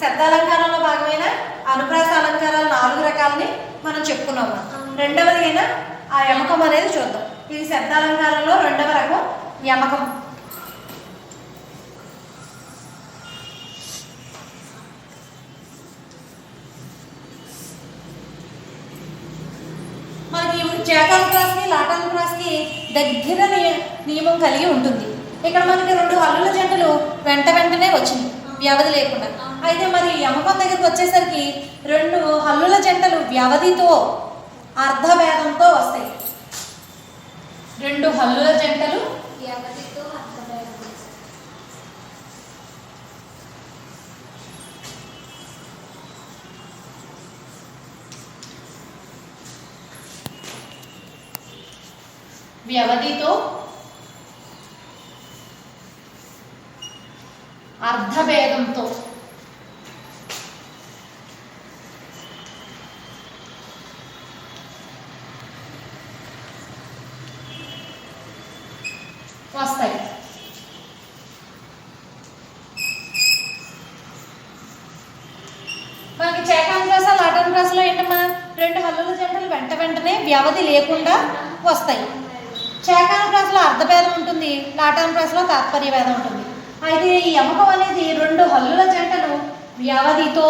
శబ్దాలంకారంలో భాగమైన అనుప్రాస అలంకారాలు 4 రకాలని మనం చెప్పుకున్నాం. రెండవది అయినా ఆ యమకం అనేది చూద్దాం. ఇది శబ్దాలంకారంలో రెండవ రకం యమకం. మనకి చేకానుప్రాసకి లాటానుప్రాసకి దగ్గర నియమం కలిగి ఉంటుంది. ఇక్కడ మనకి 2 హల్లుల జంటలు వెంటనే వచ్చింది వ్యవధి లేకుండా. అయితే మరి యమకం దగ్గరికి వచ్చేసరికి 2 హల్లుల జంటలు వ్యవధితో అర్ధభేదంతో వస్తాయి. 2 హల్లుల జంటలు వ్యవధితో అర్థభేదం. వ్యవధితో అర్ధభేదంతో వస్తాయి. మనకి చేకానుప్రాస లాటానుప్రాసలో ఏంటమ్మా 2 హల్లుల జంటలు వెంటనే వ్యవధి లేకుండా వస్తాయి. చేకానుప్రాసలో అర్ధభేదం ఉంటుంది, లాటానుప్రాసలో తాత్పర్య భేదం ఉంటుంది. అయితే ఈ యమకం అనేది 2 హల్లుల జంటలు వ్యవధితో,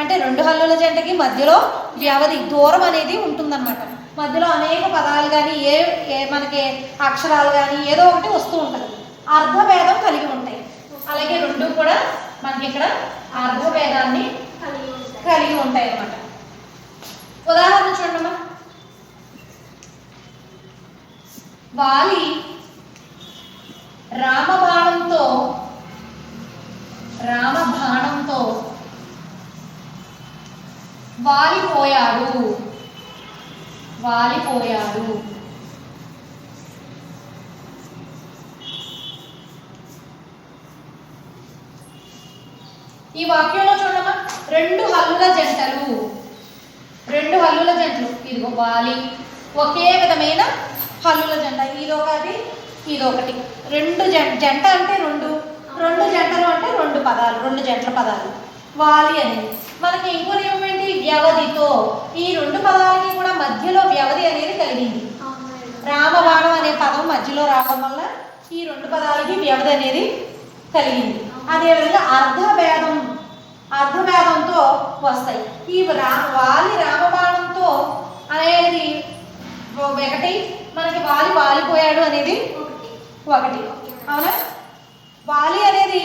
అంటే 2 హల్లుల జంటకి మధ్యలో వ్యవధి దూరం అనేది ఉంటుందన్నమాట. మధ్యలో అనేక పదాలు కానీ ఏ మనకి అక్షరాలు కానీ ఏదో ఒకటి వస్తూ ఉంటుంది, అర్ధభేదం కలిగి ఉంటాయి. అలాగే 2 కూడా మనకి ఇక్కడ అర్ధభేదాన్ని కలిగి ఉంటాయి అన్నమాట. ఉదాహరణ చూడమ్మా. వాలి రామబాణంతో వాలిపోయాడు. ఈ వాక్యంలో చూడమ్మా 2 హల్లుల జంటలు, ఇదిగో వాలి ఒకే విధమైన హల్లుల జంట, ఇదొకటి ఇదొకటి. 2 జంట అంటే 2 జంటలు అంటే 2 పదాలు, 2 జంటల పదాలు. వాలి అనేది మనకి ఇంకో నియమం ఏంటి? వ్యవధితో. ఈ 2 పదాలకి కూడా మధ్యలో వ్యవధి అనేది కలిగింది. రామబాణం అనే పదం మధ్యలో రావడం వల్ల ఈ 2 పదాలకి వ్యవధి అనేది కలిగింది. అదేవిధంగా అర్ధభేదంతో వస్తాయి. ఈ వాలి రామబాణంతో అనేది ఒకటి, మనకి వాలిపోయాడు అనేది ఒకటి. అవునా? వాలి అనేది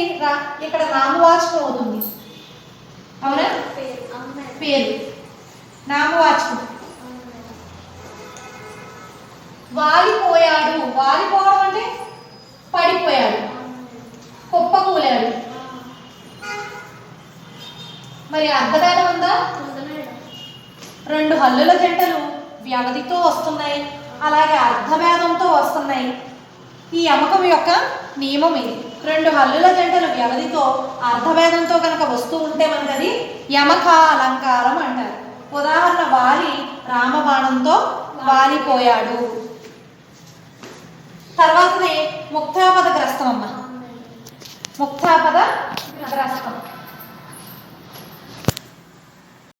ఇక్కడ నామవాచకం అవుతుంది. అవునా? పేరు నామవాచకం. వాలిపోవడం అంటే పడిపోయాడు, కుప్పకూలాడు. మరి అర్ధభేదం ఉందా? 2 హల్లుల జంటలు వ్యవధితో వస్తున్నాయి, అలాగే అర్ధభేదంతో వస్తున్నాయి. ఈ యమకం యొక్క నియమం ఇది. 2 హల్లుల జంటలు వ్యవధితో అర్ధభేదంతో కనుక వస్తూ ఉంటే మనకి అది యమక అలంకారం అంటారు. ఉదాహరణ వాలి రామబాణంతో వాలిపోయాడు. తర్వాతనే ముక్తాపద గ్రస్తం అమ్మ. ముక్తాపద గ్రస్తం